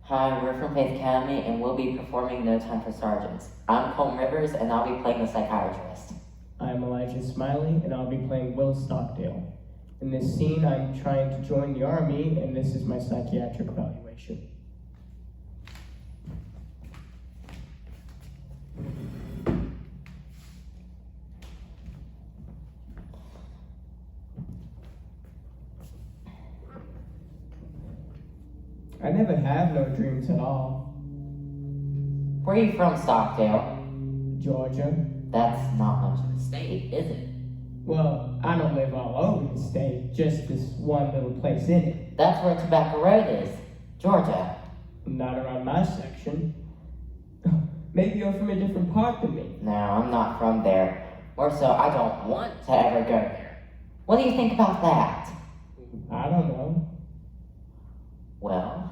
Hi, we're from Faith Academy, and we'll be performing No Time for Sergeants. I'm Colm Rivers, and I'll be playing the psychiatrist. I'm Elijah Smiley, and I'll be playing Will Stockdale. In this scene, I'm trying to join the Army, and this is my psychiatric evaluation. I never have no dreams at all. Where are you from, Stockdale? Georgia. That's not much of a state, is it? Well, I don't live all over the state, just this one little place in it. That's where Tobacco Road is, Georgia. Not around my section. Maybe you're from a different part than me. No, I'm not from there. Or so I don't want to ever go there. What do you think about that? I don't know. Well,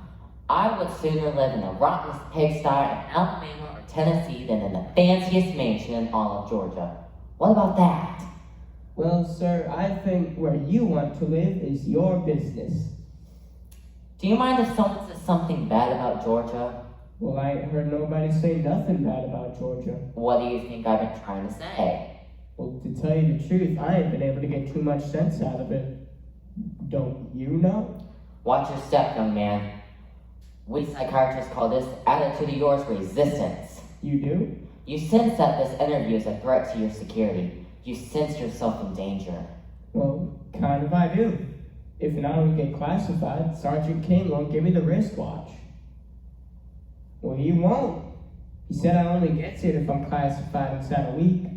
I would sooner live in the rottenest pigsty in Alabama or Tennessee than in the fanciest mansion in all of Georgia. What about that? Well, sir, I think where you want to live is your business. Do you mind if someone says something bad about Georgia? Well, I ain't heard nobody say nothing bad about Georgia. What do you think I've been trying to say? Well, to tell you the truth, I ain't been able to get too much sense out of it. Don't you know? Watch your step, young man. We psychiatrists call this attitude of yours resistance. You do? You sense that this interview is a threat to your security. You sense yourself in danger. Well, kind of I do. If I don't get classified, Sergeant King won't give me the wristwatch. Well, he won't. He said I only gets it if I'm classified inside a week.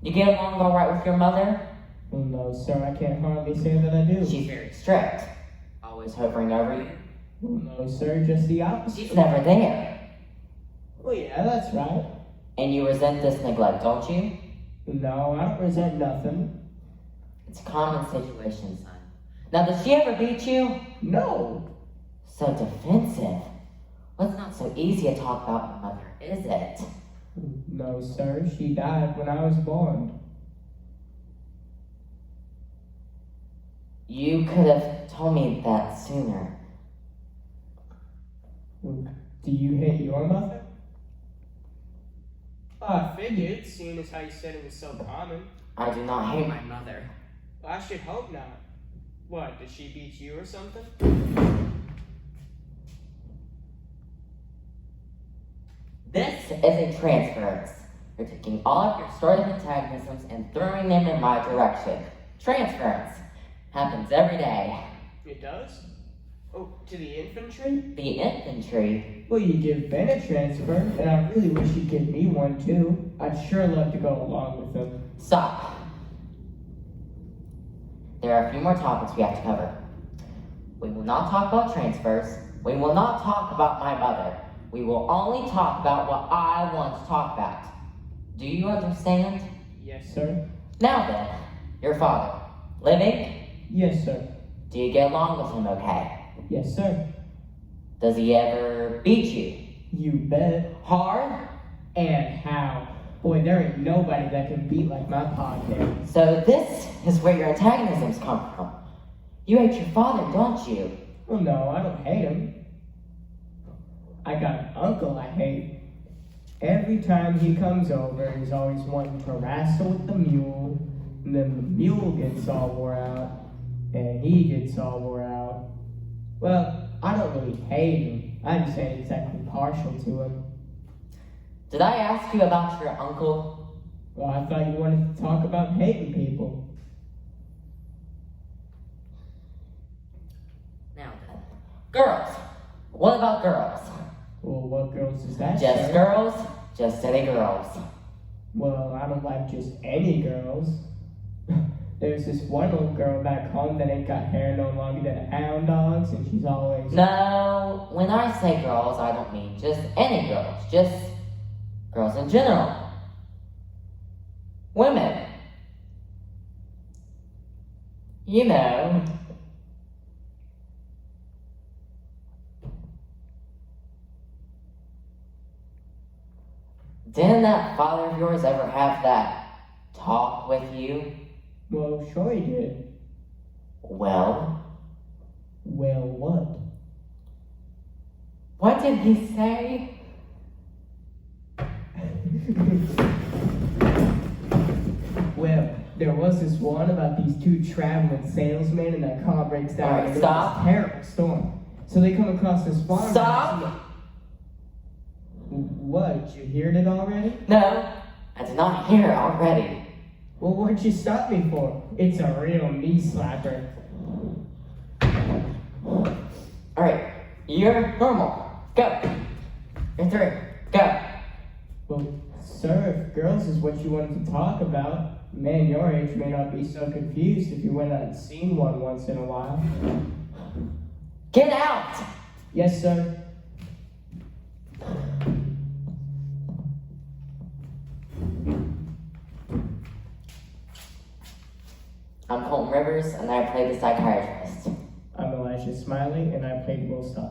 You get along all right with your mother? Well, no, sir, I can't hardly say that I do. She's very strict. Always hovering over you. Well, no, sir, just the opposite. She's never there. Well, yeah, that's right. And you resent this neglect, don't you? No, I don't resent nothing. It's a common situation, son. Now, does she ever beat you? No. So defensive. Well, it's not so easy to talk about your mother, is it? No, sir, she died when I was born. You could have told me that sooner. Do you hate your mother? I figured, seeing as how you said it was so common. I do not hate my mother. Well, I should hope not. What, did she beat you or something? This is a transference. You're taking all of your stored antagonisms and throwing them in my direction. Transference. Happens every day. It does? Oh, to the infantry? The infantry? Well, you give Ben a transfer, and I really wish you'd give me one too. I'd sure love to go along with them. Stop. There are a few more topics we have to cover. We will not talk about transfers. We will not talk about my mother. We will only talk about what I want to talk about. Do you understand? Yes, sir. Now then, your father. Living? Yes, sir. Do you get along with him okay? Yes, sir. Does he ever beat you? You bet. Hard? And how? Boy, there ain't nobody that can beat like my pa can. So this is where your antagonisms come from. You hate your father, don't you? Well, no, I don't hate him. I got an uncle I hate. Every time he comes over, he's always wanting to wrestle with the mule, and then the mule gets all wore out, and he gets all wore out. Well, I don't really hate him. I just ain't exactly partial to him. Did I ask you about your uncle? Well, I thought you wanted to talk about hating people. Now then. Girls. What about girls? Well, what girls is that, Just sir? girls? Just any girls? Well, I don't like just any girls. There's this one old girl back home that ain't got hair no longer than a hound dog's, and she's always... No, when I say girls, I don't mean just any girls. Just girls in general. Women. You know. Didn't that father of yours ever have that talk with you? Well, sure he did. Well? Well, What did he say? Well, there was this one about these two traveling salesmen, and that car breaks down. Alright, and stop. It's a terrible storm. So they come across this farm. Stop! What? Did you hear it already? No, I did not hear it already. Well, what'd you stop me for? It's a real knee slapper. Alright, you're normal. Go. You're through. Go. Well, sir, if girls is what you wanted to talk about, man your age may not be so confused if you went out and seen one once in a while. Get out! Yes, sir. I'm Colton Rivers, and I play the psychiatrist. I'm Elijah Smiley, and I played Will Stock.